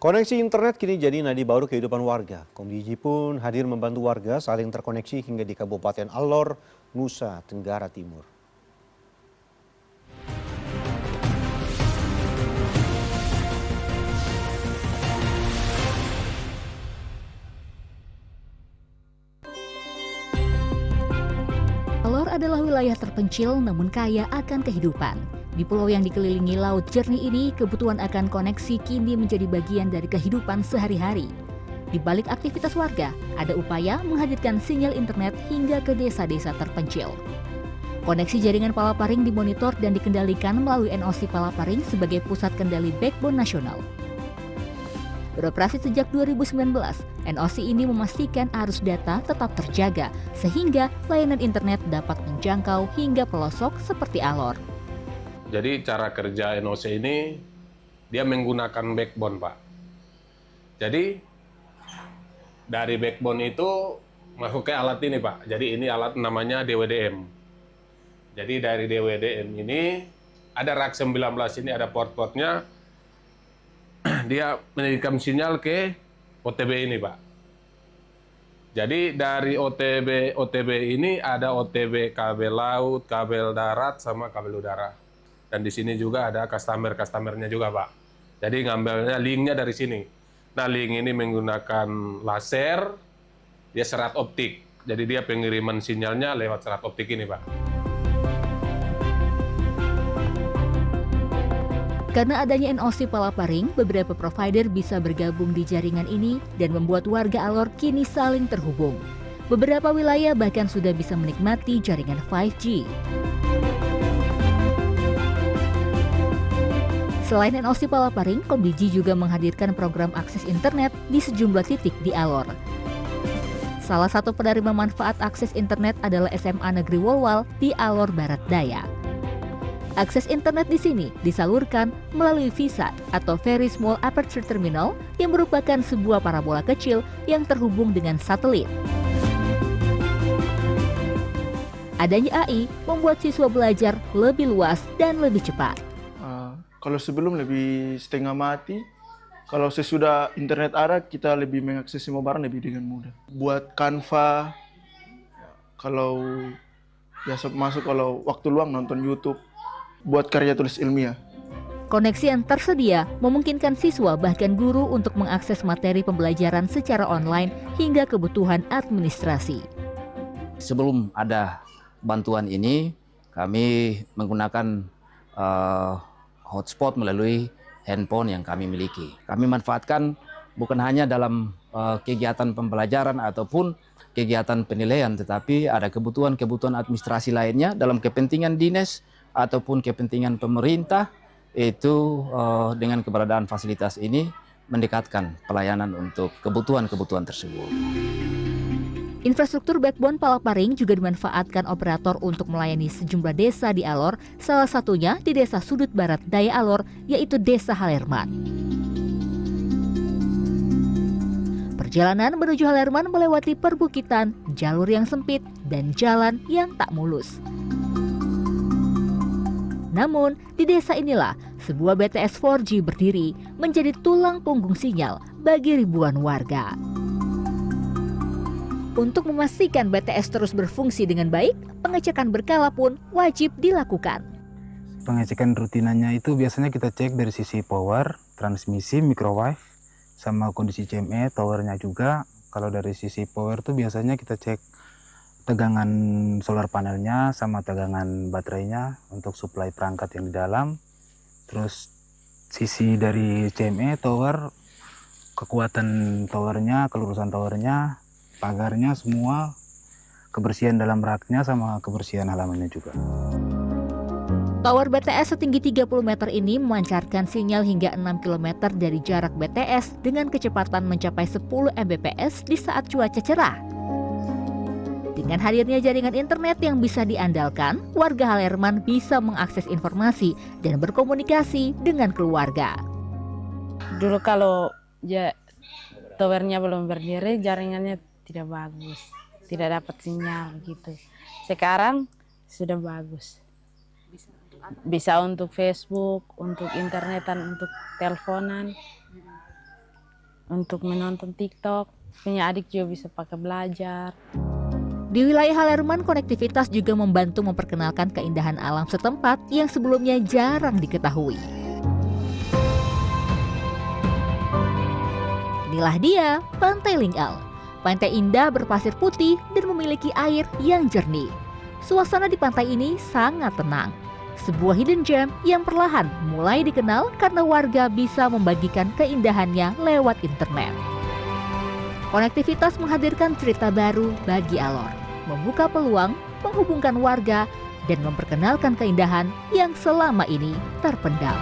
Koneksi internet kini jadi nadi baru kehidupan warga. Komdiji pun hadir membantu warga saling terkoneksi hingga di Kabupaten Alor, Nusa Tenggara Timur. Alor adalah wilayah terpencil namun kaya akan kehidupan. Di pulau yang dikelilingi laut jernih ini, kebutuhan akan koneksi kini menjadi bagian dari kehidupan sehari-hari. Di balik aktivitas warga, ada upaya menghadirkan sinyal internet hingga ke desa-desa terpencil. Koneksi jaringan Palaparing dimonitor dan dikendalikan melalui NOC Palaparing sebagai pusat kendali backbone nasional. Beroperasi sejak 2019, NOC ini memastikan arus data tetap terjaga sehingga layanan internet dapat menjangkau hingga pelosok seperti Alor. Jadi cara kerja NOC ini, dia menggunakan backbone, Pak. Jadi dari backbone itu masuk ke alat ini, Pak. Jadi ini alat namanya DWDM. Jadi dari DWDM ini ada rak 19 ini, ada port-portnya. Dia mengirimkan sinyal ke OTB ini, Pak. Jadi dari OTB ini ada OTB kabel laut, kabel darat, sama kabel udara. Dan di sini juga ada customer-customernya juga, Pak. Jadi ngambilnya linknya dari sini. Nah, link ini menggunakan laser, dia serat optik. Jadi dia pengiriman sinyalnya lewat serat optik ini, Pak. Karena adanya NOC Palaparing, beberapa provider bisa bergabung di jaringan ini dan membuat warga Alor kini saling terhubung. Beberapa wilayah bahkan sudah bisa menikmati jaringan 5G. Selain NOC Palaparing, Komdiji juga menghadirkan program akses internet di sejumlah titik di Alor. Salah satu penerima manfaat akses internet adalah SMA Negeri Wolwal di Alor Barat Daya. Akses internet di sini disalurkan melalui VSAT atau Very Small Aperture Terminal yang merupakan sebuah parabola kecil yang terhubung dengan satelit. Adanya AI membuat siswa belajar lebih luas dan lebih cepat. Kalau sebelum lebih setengah mati, kalau sesudah internet ada, kita lebih mengakses semua barang lebih dengan mudah. Buat Canva, kalau biasa masuk kalau waktu luang nonton YouTube, buat karya tulis ilmiah. Koneksi yang tersedia memungkinkan siswa bahkan guru untuk mengakses materi pembelajaran secara online hingga kebutuhan administrasi. Sebelum ada bantuan ini, kami menggunakan hotspot melalui handphone yang kami miliki. Kami manfaatkan bukan hanya dalam kegiatan pembelajaran ataupun kegiatan penilaian, tetapi ada kebutuhan-kebutuhan administrasi lainnya dalam kepentingan dinas ataupun kepentingan pemerintah. Itu dengan keberadaan fasilitas ini mendekatkan pelayanan untuk kebutuhan-kebutuhan tersebut. Infrastruktur backbone Palaparing juga dimanfaatkan operator untuk melayani sejumlah desa di Alor, salah satunya di desa sudut barat daya Alor, yaitu Desa Halerman. Perjalanan menuju Halerman melewati perbukitan, jalur yang sempit, dan jalan yang tak mulus. Namun, di desa inilah sebuah BTS 4G berdiri menjadi tulang punggung sinyal bagi ribuan warga. Untuk memastikan BTS terus berfungsi dengan baik, pengecekan berkala pun wajib dilakukan. Pengecekan rutinannya itu biasanya kita cek dari sisi power, transmisi, microwave, sama kondisi CME, towernya juga. Kalau dari sisi power itu biasanya kita cek tegangan solar panelnya sama tegangan baterainya untuk suplai perangkat yang di dalam. Terus sisi dari CME, tower, kekuatan towernya, kelurusan towernya, pagarnya semua, kebersihan dalam raknya sama kebersihan halamannya juga. Tower BTS setinggi 30 meter ini memancarkan sinyal hingga 6 km dari jarak BTS dengan kecepatan mencapai 10 Mbps di saat cuaca cerah. Dengan hadirnya jaringan internet yang bisa diandalkan, warga Halerman bisa mengakses informasi dan berkomunikasi dengan keluarga. Dulu kalau towernya belum berdiri, jaringannya tidak bagus, tidak dapat sinyal gitu. Sekarang sudah bagus. Bisa untuk Facebook, untuk internetan, untuk teleponan. untuk menonton TikTok. Punya adik juga bisa pakai belajar. Di wilayah Halerman, konektivitas juga membantu memperkenalkan keindahan alam setempat yang sebelumnya jarang diketahui. Inilah dia, Pantai Linggal. Pantai indah berpasir putih dan memiliki air yang jernih. Suasana di pantai ini sangat tenang. Sebuah hidden gem yang perlahan mulai dikenal karena warga bisa membagikan keindahannya lewat internet. Konektivitas menghadirkan cerita baru bagi Alor, membuka peluang, menghubungkan warga, dan memperkenalkan keindahan yang selama ini terpendam.